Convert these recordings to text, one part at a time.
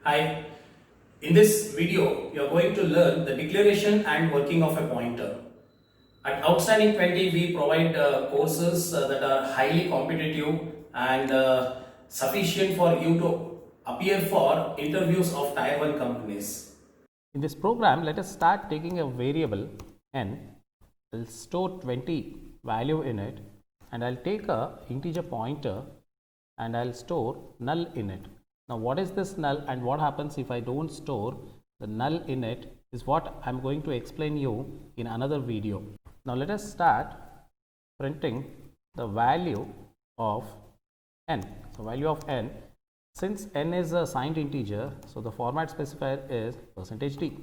Hi, in this video, you are going to learn the declaration and working of a pointer. At Outstanding 20, we provide courses that are highly competitive and sufficient for you to appear for interviews of Tier 1 companies. In this program, let us start taking a variable n. I'll store 20 value in it, and I'll take a integer pointer and I'll store null in it. Now, what is this null and what happens if I don't store the null in it is what I'm going to explain you in another video. Now, let us start printing the value of n. So, value of n, since n is a signed integer, so the format specifier is %d.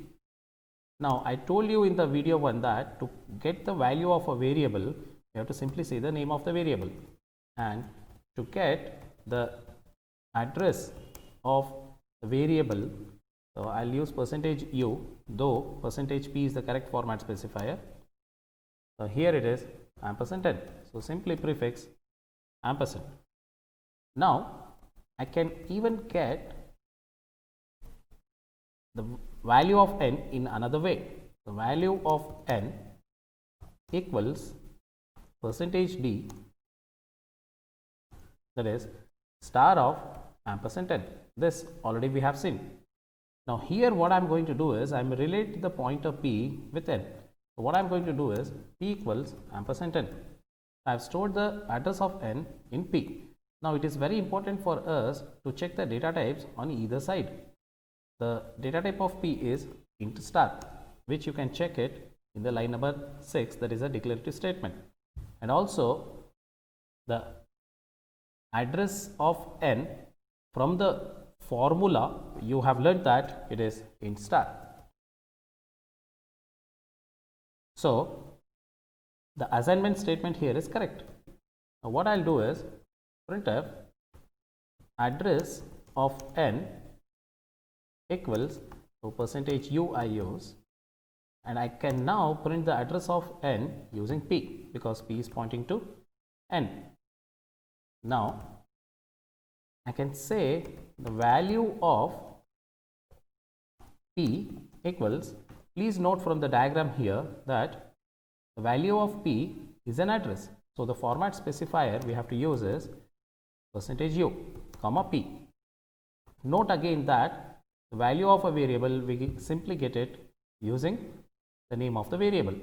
Now, I told you in the video 1 that to get the value of a variable, you have to simply say the name of the variable, and to get the address of the variable, so I'll use %u, though %p is the correct format specifier. So, here it is ampersand. So, simply prefix ampersand. Now, I can even get the value of n in another way. The value of n equals %d, that is star of ampersand n. This already we have seen. Now, here what I am going to do is I am relate the pointer p with n. So, what I am going to do is p equals ampersand n. I have stored the address of n in p. Now, it is very important for us to check the data types on either side. The data type of p is int star, which you can check it in the line number 6, that is a declarative statement. And also the address of n from the formula you have learned that it is int star. So, the assignment statement here is correct. Now, what I will do is printf address of n equals, so %u I use, and I can now print the address of n using p because p is pointing to n. Now, I can say the value of p equals, please note from the diagram here that the value of p is an address. So, the format specifier we have to use is %u comma p. Note again that the value of a variable we simply get it using the name of the variable.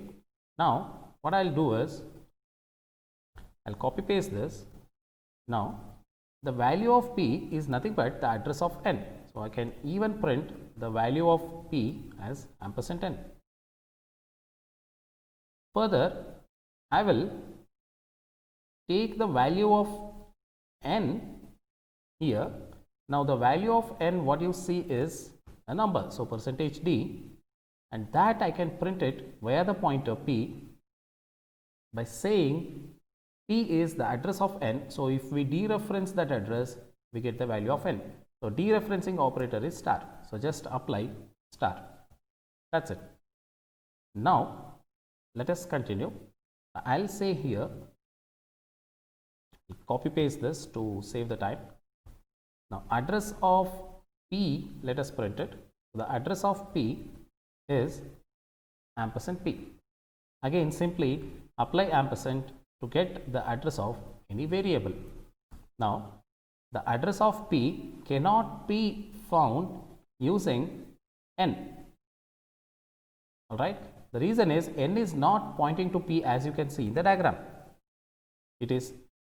Now, what I will do is I will copy paste this. Now, the value of p is nothing but the address of n. So, I can even print the value of p as ampersand n. Further, I will take the value of n here. Now, the value of n what you see is a number, so %d, and that I can print it via the pointer p by saying p is the address of n. So, if we dereference that address, we get the value of n. So, dereferencing operator is star. So, just apply star. That's it. Now, let us continue. I'll say here, copy paste this to save the time. Now, address of p, let us print it. The address of p is ampersand p. Again, simply apply ampersand to get the address of any variable. Now, the address of p cannot be found using n. Alright. The reason is n is not pointing to p, as you can see in the diagram. It is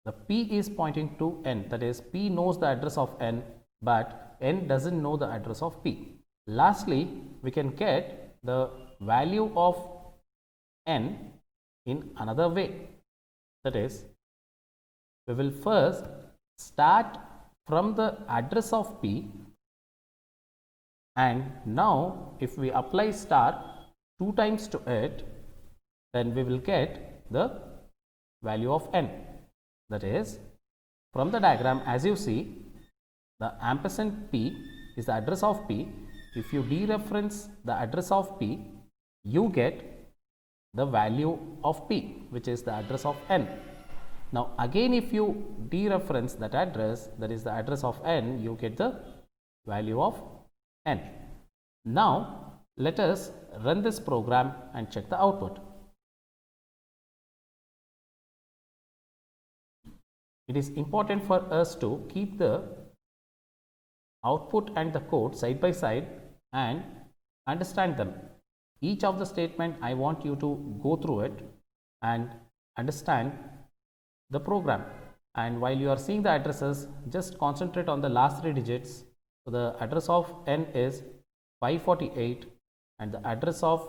the p is pointing to n, that is p knows the address of n, but n doesn't know the address of p. Lastly, we can get the value of n in another way. That is, we will first start from the address of p, and now if we apply star 2 times to it, then we will get the value of n. That is, from the diagram, as you see, the ampersand p is the address of p. If you dereference the address of p, you get the value of p, which is the address of n. Now, again if you dereference that address, that is the address of n, you get the value of n. Now let us run this program and check the output. It is important for us to keep the output and the code side by side and understand them. Each of the statement I want you to go through it and understand the program, and while you are seeing the addresses, just concentrate on the last three digits. So the address of n is 548 and the address of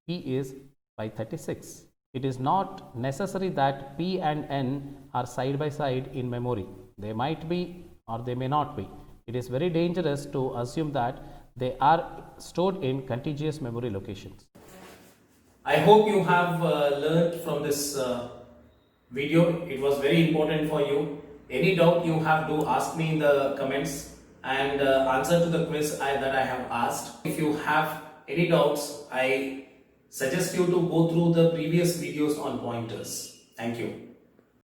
p is 536. It is not necessary that p and n are side by side in memory. They might be or they may not be. It is very dangerous to assume that they are stored in contiguous memory locations. I hope you have learned from this video. It was very important for you. Any doubt you have to ask me in the comments and answer to the quiz that I have asked. If you have any doubts, I suggest you to go through the previous videos on pointers. Thank you.